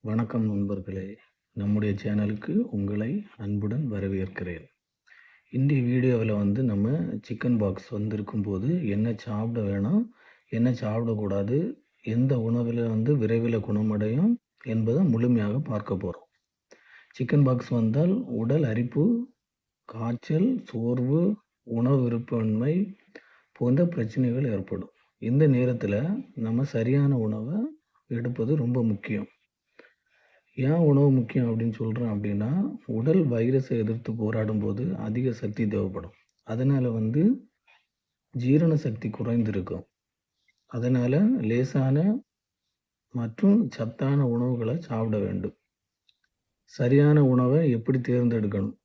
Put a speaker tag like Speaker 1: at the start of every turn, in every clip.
Speaker 1: வணக்கம் நண்பர்களே! நம்முடைய சேனலுக்கு உங்களை அன்புடன் வரவேற்கிறேன். இன்றைய வீடியோவில் நம்ம சிக்கன் பாக்ஸ் வந்திருக்கும்போது என்ன சாப்பிட வேணும், என்ன சாப்பிடக்கூடாது, எந்த உணவில் விரைவில் குணமடையும் என்பதை முழுமையாக பார்க்க போகிறோம். சிக்கன் பாக்ஸ் வந்தால் உடல் அரிப்பு, காய்ச்சல், சோர்வு, உணவு விருப்பமின்மை போன்ற பிரச்சனைகள் ஏற்படும். இந்த நேரத்தில் நம்ம சரியான உணவை எடுப்பது ரொம்ப முக்கியம். ஏன் உணவு முக்கியம் அப்படின்னு சொல்கிறேன் அப்படின்னா, உடல் வைரஸை எதிர்த்து போராடும்போது அதிக சக்தி தேவைப்படும். அதனால் ஜீரண சக்தி குறைந்திருக்கும். அதனால் லேசான மற்றும் சத்தான உணவுகளை சாப்பிட வேண்டும். சரியான உணவை எப்படி தேர்ந்தெடுக்கணும்?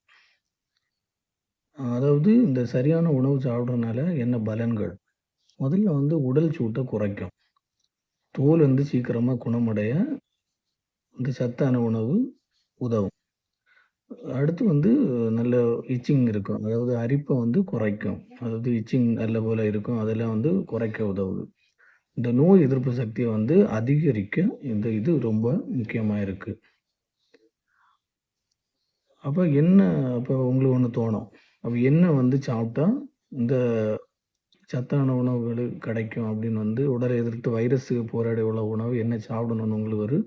Speaker 1: அதாவது இந்த சரியான உணவு சாப்பிட்றதுனால என்ன பலன்கள்? முதல்ல உடல் சூட்டை குறைக்கும். தோல் சீக்கிரமாக குணமடைய இந்த சத்தான உணவு உதவும். அடுத்து நல்ல இச்சிங் இருக்கும். அதாவது அரிப்பை குறைக்கும். அதாவது இச்சிங் நல்ல போல இருக்கும். அதெல்லாம் குறைக்க உதவுது. இந்த நோய் எதிர்ப்பு சக்தியை அதிகரிக்க இது ரொம்ப முக்கியமா இருக்கு. அப்ப என்ன அப்ப உங்களுக்கு ஒண்ணு தோணும். அப்ப என்ன சாப்பிட்டா இந்த சத்தான உணவுகள் கிடைக்கும் அப்படின்னு உடலை எதிர்த்து வைரஸுக்கு போராட உள்ள உணவு என்ன சாப்பிடணும்னு உங்களுக்கு ஒரு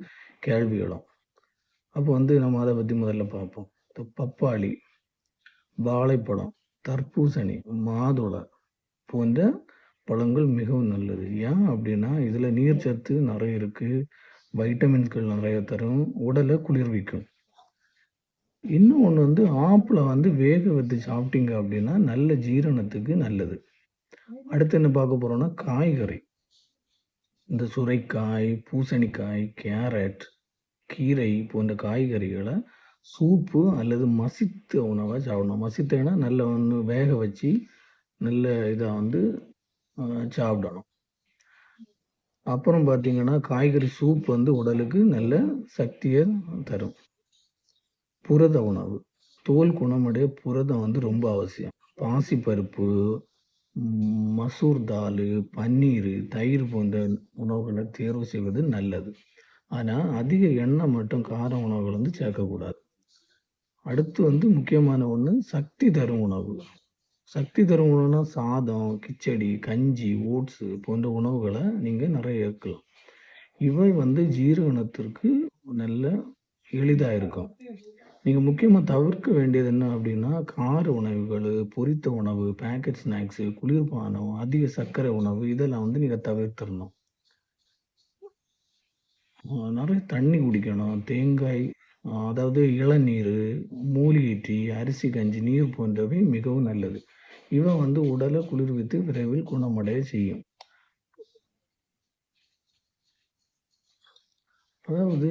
Speaker 1: கேள்வி எழும். அப்போ நம்ம அத பத்தி முதல்ல பார்ப்போம். இந்த பப்பாளி, வாழைப்பழம், தர்பூசணி, மாதுளை போன்ற பழங்கள் மிகவும் நல்லது. ஏன் அப்படின்னா, இதில் நீர்ச்சத்து நிறைய இருக்கு. வைட்டமின்ஸ்கள் நிறைய தரும். உடலை குளிர்விக்கும். இன்னும் ஒண்ணு ஆப்பிள வேக வச்சு சாப்பிட்டீங்க அப்படின்னா, நல்ல ஜீரணத்துக்கு நல்லது. அடுத்து என்ன பார்க்க போறோம்னா, காய்கறி. இந்த சுரைக்காய், பூசணிக்காய், கேரட், கீரை போன்ற காய்கறிகளை சூப்பு அல்லது மசித்த உணவா சாப்பிடணும். மசித்தேன்னா நல்ல வேக வச்சு நல்ல இதா சாப்பிடணும். அப்புறம் பார்த்தீங்கன்னா, காய்கறி சூப் உடலுக்கு நல்ல சக்தியை தரும். புரத உணவு. தோல் குணமடைய புரதம் ரொம்ப அவசியம். பாசிப்பருப்பு, மசூர் தால், பன்னீர், தயிர் போன்ற உணவுகளை தேர்வு செய்வது நல்லது. ஆனால் அதிக எண்ணெய் மற்றும் கார உணவுகள் சேர்க்கக்கூடாது. அடுத்து முக்கியமான ஒன்று சக்தி தரும் உணவு. சக்தி தரும் உணவுனா சாதம், கிச்சடி, கஞ்சி, ஓட்ஸு போன்ற உணவுகளை நீங்கள் நிறைய ஏற்கலாம். இவை ஜீரணத்திற்கு நல்ல எளிதாக இருக்கும். நீங்கள் முக்கியமாக தவிர்க்க வேண்டியது என்ன அப்படின்னா, கார உணவுகள், பொரித்த உணவு, பேக்கெட் ஸ்நாக்ஸு, குளிர்பானம், அதிக சர்க்கரை உணவு இதெல்லாம் நீங்கள் தவிர்த்திடணும். நிறைய தண்ணி குடிக்கணும். தேங்காய், அதாவது இளநீர், மூலிகை டீ, அரிசி கஞ்சி, நீர் போன்றவை மிகவும் நல்லது. இவை உடலை குளிர்வித்து விரைவில் குணமடைய செய்யும். அதாவது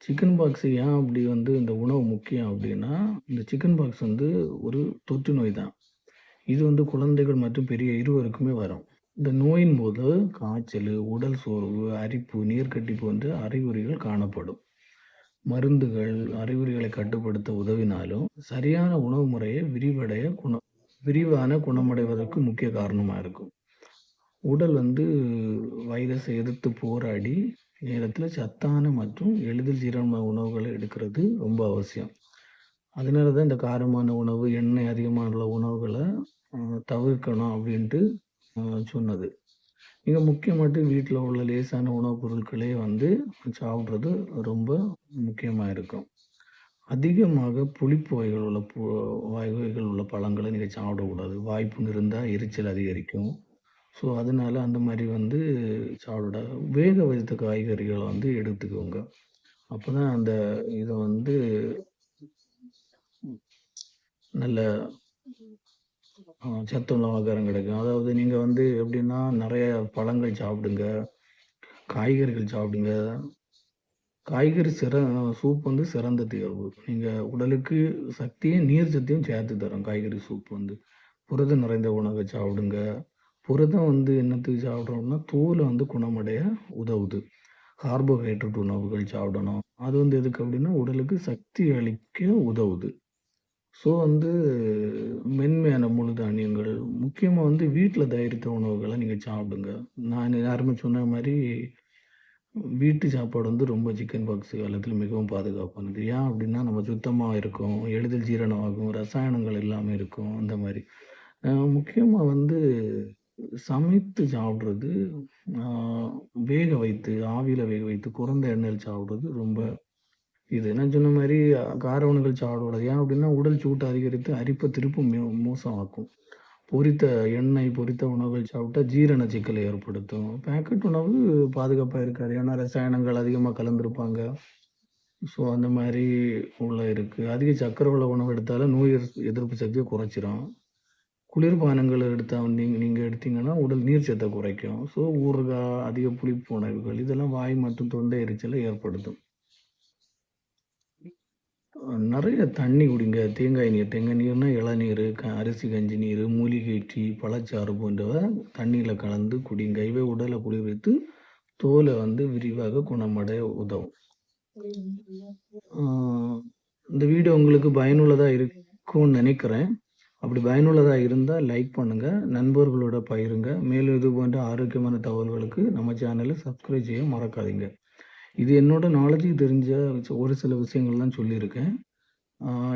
Speaker 1: சிக்கன் பாக்ஸ் ஏன் அப்படி இந்த உணவு முக்கியம் அப்படின்னா, இந்த சிக்கன் பாக்ஸ் ஒரு தொற்று நோய் தான். இது குழந்தைகள் மற்றும் பெரிய இருவருக்குமே வரும். இந்த நோயின் போது காய்ச்சல், உடல் சோர்வு, அரிப்பு, நீர்க்கட்டி போன்ற அறிகுறிகள் காணப்படும். மருந்துகள் அறிகுறிகளை கட்டுப்படுத்த உதவினாலும், சரியான உணவு முறையை விரிவான குணமடைவதற்கு முக்கிய காரணமா இருக்கும். உடல் வைரஸை எதிர்த்து போராடி நேரத்தில் சத்தான மற்றும் எளிதில் ஜீரணமான உணவுகளை எடுக்கிறது ரொம்ப அவசியம். அதனால தான் இந்த காரமான உணவு, எண்ணெய் அதிகமான உள்ள உணவுகளை தவிர்க்கணும் அப்படின்ட்டு சொன்னது. நீங்கள் முக்கியமாட்டு வீட்டில் உள்ள லேசான உணவுப் பொருட்களே சாப்பிட்றது ரொம்ப முக்கியமாக இருக்கும். அதிகமாக புளிப்பு வகைகள் உள்ள பழங்களை நீங்கள் சாப்பிடக்கூடாது. வாய்ப்பு இருந்தால் எரிச்சல் அதிகரிக்கும். ஸோ அதனால அந்த மாதிரி சாப்பிட வேக வைத்த காய்கறிகளை எடுத்துக்கோங்க. அப்போ தான் அந்த இதை நல்ல சத்துள்ள ஆகாரம் கிடைக்கும். அதாவது நீங்கள் எப்படின்னா நிறைய பழங்கள் சாப்பிடுங்க, காய்கறிகள் சாப்பிடுங்க. காய்கறி சூப் சிறந்த தேர்வு. நீங்கள் உடலுக்கு சக்தியும் நீர் சக்தியும் சேர்த்து தரும் காய்கறி சூப். புரதம் நிறைந்த உணவை சாப்பிடுங்க. புரதம் என்னத்துக்கு சாப்பிட்றோம்னா, தோலை குணமடைய உதவுது. கார்போஹைட்ரேட் உணவுகள் சாப்பிடணும். அது எதுக்கு அப்படின்னா, உடலுக்கு சக்தி அளிக்க உதவுது. ஸோ மென்மையான முழு தானியங்கள், முக்கியமாக வீட்டில் தயாரித்த உணவுகளை நீங்கள் சாப்பிடுங்க. நான் யாருமே சொன்ன மாதிரி வீட்டு சாப்பாடு வந்து ரொம்ப சிக்கன் பாக்ஸ் காலத்தில மிகவும் பாதுகாப்பானது. ஏன் அப்டின்னா, நம்ம சுத்தமா இருக்கோம், எளிதில் ஜீரணமாகும், ரசாயனங்கள் இல்லாம இருக்கும், அந்த மாரி. முக்கியமா வந்து சமைத்து சாப்பிடுறது, ஆ வேக வைத்து, ஆவியில வேக வைத்து, குறைந்த எண்ணெயில சாப்பிடுறது ரொம்ப இது. நான் சொன்ன மாரி கார உணவுகள் சாப்பிடக்கூடாது. ஏன் அப்டின்னா, உடல் சூட்ட அதிகரித்து அரிப்ப திருப்பும் மோசமாக்கும். பொரித்த எண்ணெய் பொரித்த உணவுகள் சாப்பிட்டா ஜீரண சிக்கலை ஏற்படுத்தும். பேக்கெட் உணவு பாதுகாப்பா இருக்காது. ஏன்னா ரசாயனங்கள் அதிகமா கலந்திருப்பாங்க. ஸோ அந்த மாரி உள்ள இருக்கு. அதிக சர்க்கரை உள்ள உணவு எடுத்தாலும் நோய் எதிர்ப்பு சக்திய குறைச்சிரும். குளிர்பானங்கள் எடுத்தா நீங்க நீங்க எடுத்தீங்கன்னா, உடல் நீர் சத்த குறைக்கும். ஸோ ஊறுகாய், அதிக புளிப்பு உணவுகள் இதெல்லாம் வாய் மற்றும் தொண்டை எரிச்சலை ஏற்படுத்தும். நெறைய தண்ணி குடிங்க. தேங்காய் நீர். தேங்காய் நீர்னா இளநீரு, அரிசி கஞ்சி நீரு, மூலிகை டீ, பழச்சாறு போன்றவை தண்ணீல கலந்து குடிங்க. இவை உடல குளிர்வித்து தோல வந்து விரிவாக குணமடைய உதவும். ஆ இந்த வீடியோ உங்களுக்கு பயனுள்ளதா இருக்கும்னு நெனைக்கிறேன். அப்படி பயனுள்ளதா இருந்தா லைக் பண்ணுங்க. நண்பர்களோட பகிருங்க. மேலும் இது போன்ற ஆரோக்கியமான தகவல்களுக்கு நம்ம சேனல சப்ஸ்கிரைப் செய்ய மறக்காதீங்க. இது என்னோட நாலேட்ஜுக்கு தெரிஞ்ச ஒரு சில விஷயங்கள் தான் சொல்லியிருக்கேன்.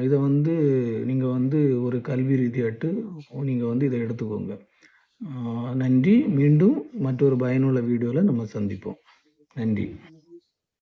Speaker 1: இத வந்து நீங்க வந்து ஒரு கல்வி ரீதியாட்டு நீங்க வந்து இத எடுத்துக்கோங்க. நன்றி. மீண்டும் மற்றொரு பயனுள்ள வீடியோல நம்ம சந்திப்போம். நன்றி.